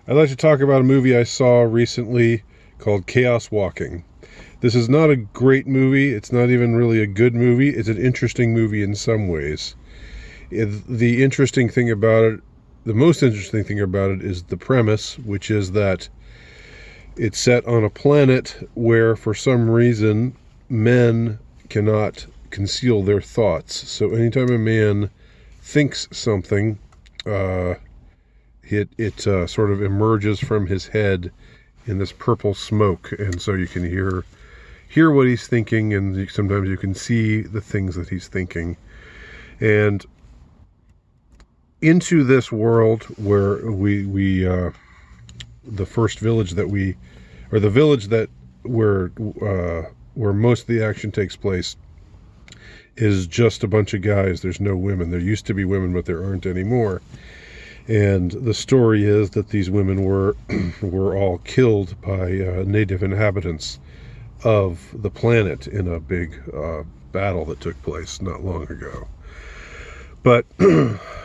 I'd like to talk about a movie I saw recently called Chaos Walking. This is not a great movie. It's not even really a good movie. It's an interesting movie in some ways. The interesting thing about it, the most interesting thing about it is the premise, which is that it's set on a planet where, for some reason, men cannot conceal their thoughts. So anytime a man thinks something, it sort of emerges from his head in this purple smoke, and so you can hear what he's thinking, and sometimes you can see the things that he's thinking. And into this world where we the first village that we, or the village that where most of the action takes place, is just a bunch of guys. There's no women. There used to be women, but there aren't anymore. And the story is that these women were all killed by native inhabitants of the planet in a big battle that took place not long ago. But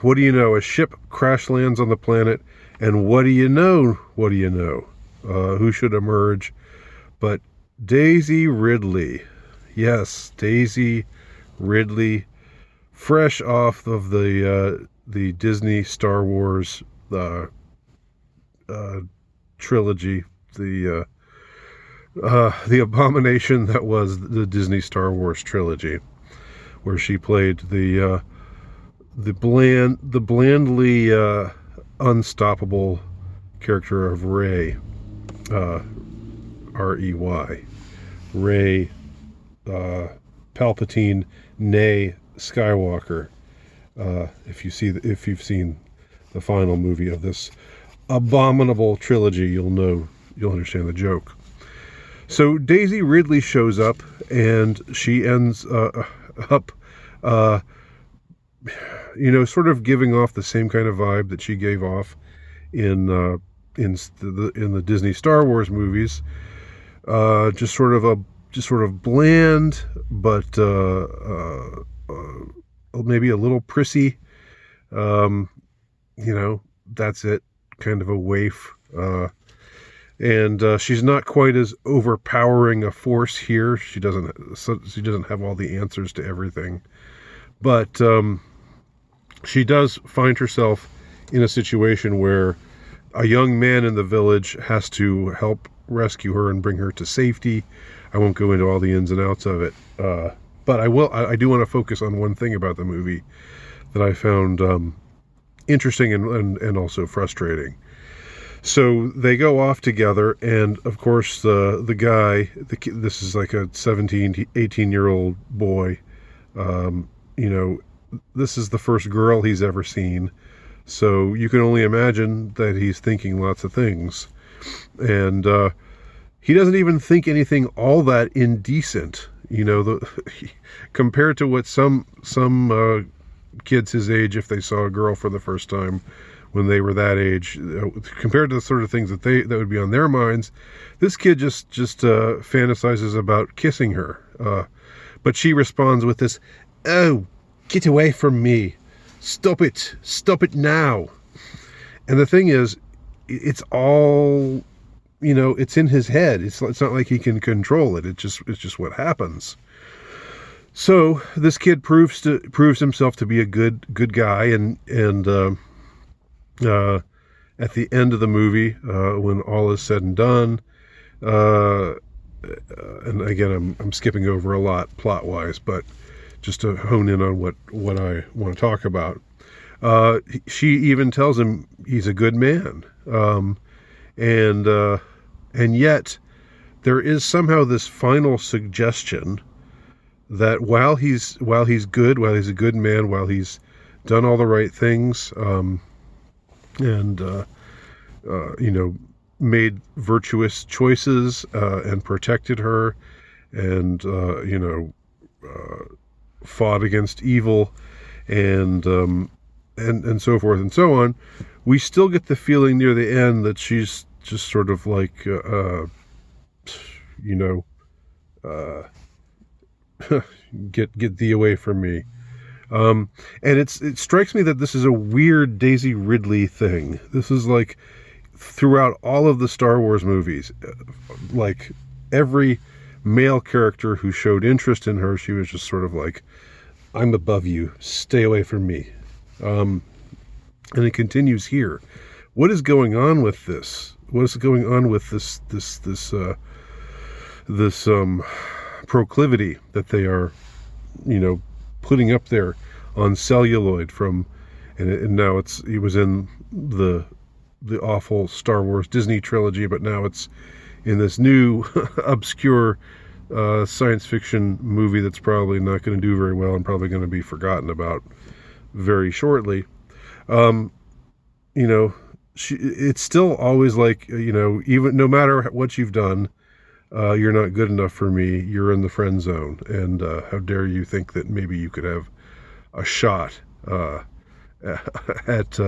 what do you know? A ship crash lands on the planet, and what do you know? What do you know? Who should emerge but Daisy Ridley? Yes, Daisy Ridley, fresh off of the Disney Star Wars trilogy, the abomination that was the Disney Star Wars trilogy, where she played the blandly unstoppable character of Rey, Rey, Rey Palpatine, nay Skywalker. If you've seen the final movie of this abominable trilogy, you'll understand the joke. So Daisy Ridley shows up, and she ends up, sort of giving off the same kind of vibe that she gave off in the Disney Star Wars movies. Just sort of bland, but maybe a little prissy. That's it. Kind of a waif. And she's not quite as overpowering a force here. She doesn't have all the answers to everything, but she does find herself in a situation where a young man in the village has to help rescue her and bring her to safety. I won't go into all the ins and outs of it, but I do want to focus on one thing about the movie that I found interesting and also frustrating. So they go off together, and of course the guy, this is like a 17, 18-year-old boy. This is the first girl he's ever seen, so you can only imagine that he's thinking lots of things. And he doesn't even think anything all that indecent, compared to what some kids his age, if they saw a girl for the first time when they were that age, compared to the sort of things that would be on their minds. This kid just fantasizes about kissing her, but she responds with this, "Oh, get away from me, stop it now." And the thing is, it's all, it's in his head. It's not like he can control it. It's just what happens. So this kid proves himself to be a good guy, and at the end of the movie, when all is said and done, and again, I'm skipping over a lot plot wise, but just to hone in on what I want to talk about, she even tells him he's a good man, and yet there is somehow this final suggestion that while he's good, while he's a good man, while he's done all the right things, and made virtuous choices, and protected her, and fought against evil, and so forth and so on, we still get the feeling near the end that she's just sort of like get thee away from me. And it strikes me that this is a weird Daisy Ridley thing. This is like throughout all of the Star Wars movies, like every male character who showed interest in her, she was just sort of like, I'm above you, stay away from me. And it continues here. What is going on with this? What is going on with this proclivity that they are, putting up there on celluloid from, and now it was in the awful Star Wars Disney trilogy, but now it's in this new obscure science fiction movie that's probably not going to do very well and probably going to be forgotten about very shortly. It's still always like, even no matter what you've done, you're not good enough for me. You're in the friend zone. And how dare you think that maybe you could have a shot at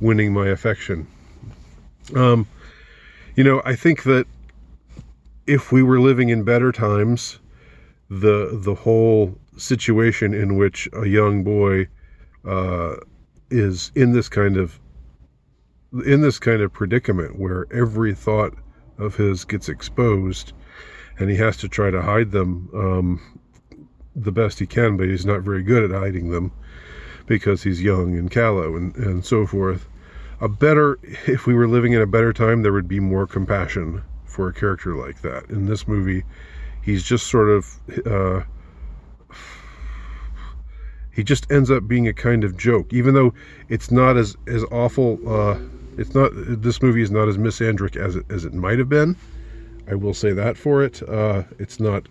winning my affection. I think that if we were living in better times, the whole situation in which a young boy is in this kind of predicament where every thought of his gets exposed and he has to try to hide them the best he can, but he's not very good at hiding them because he's young and callow and so forth. If we were living in a better time, there would be more compassion for a character like that. In this movie, he's just sort of he just ends up being a kind of joke, even though it's not as awful. This movie is not as misandric as it might have been. I will say that for it. It's not,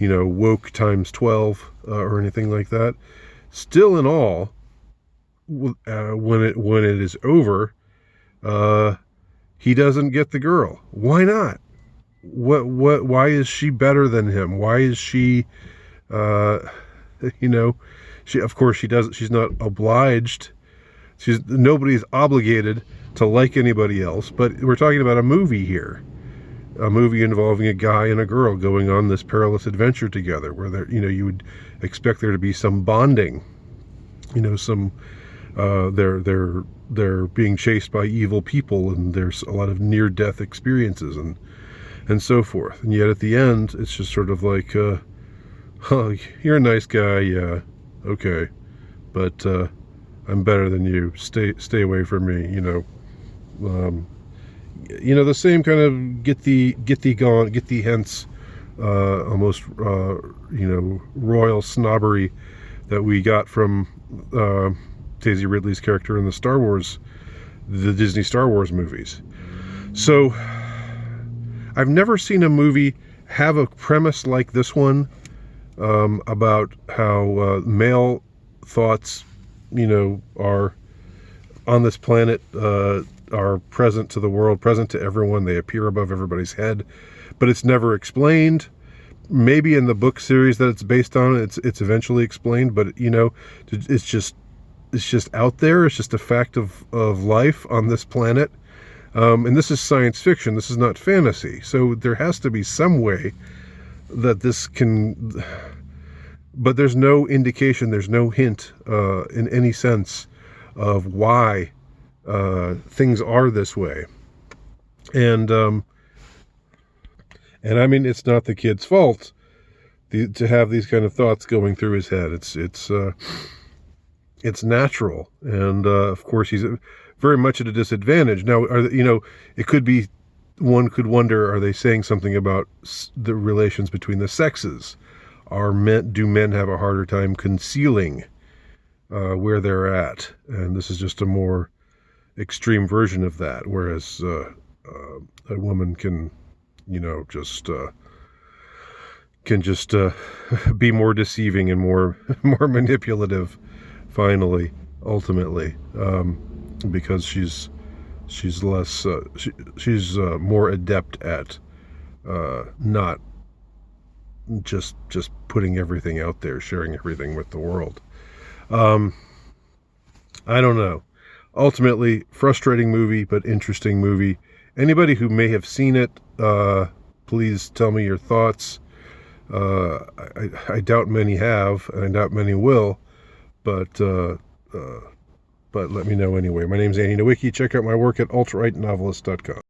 woke times 12 or anything like that. Still, in all, when it is over, he doesn't get the girl. Why not? Why is she better than him? Why is she? Of course she doesn't. She's not obliged. Nobody's obligated to like anybody else. But we're talking about a movie here. A movie involving a guy and a girl going on this perilous adventure together, where you would expect there to be some bonding. They're being chased by evil people, and there's a lot of near-death experiences and so forth. And yet at the end, it's just sort of like, oh, you're a nice guy, yeah, okay, but I'm better than you. Stay away from me. The same kind of get thee gone, get thee hence, almost royal snobbery that we got from Daisy Ridley's character in the Disney Star Wars movies. So I've never seen a movie have a premise like this one, about how male thoughts, are on this planet, are present to the world, present to everyone. They appear above everybody's head, but it's never explained. Maybe in the book series that it's based on, it's eventually explained, but it's just out there. It's just a fact of life on this planet. And this is science fiction. This is not fantasy. So there has to be some way that this can, but there's no indication, there's no hint in any sense of why things are this way. And I mean, it's not the kid's fault to have these kind of thoughts going through his head. It's natural, and of course he's very much at a disadvantage. Now, it could be, one could wonder, are they saying something about the relations between the sexes? Do men have a harder time concealing where they're at? And this is just a more extreme version of that, whereas a woman can, just be more deceiving and more manipulative. Finally, ultimately, because she's less she's more adept at not just putting everything out there, sharing everything with the world. I don't know. Ultimately, frustrating movie, but interesting movie. Anybody who may have seen it, please tell me your thoughts. I doubt many have, and I doubt many will. But but let me know anyway. My name's Andy Nowicki. Check out my work at ultralight novelist.com.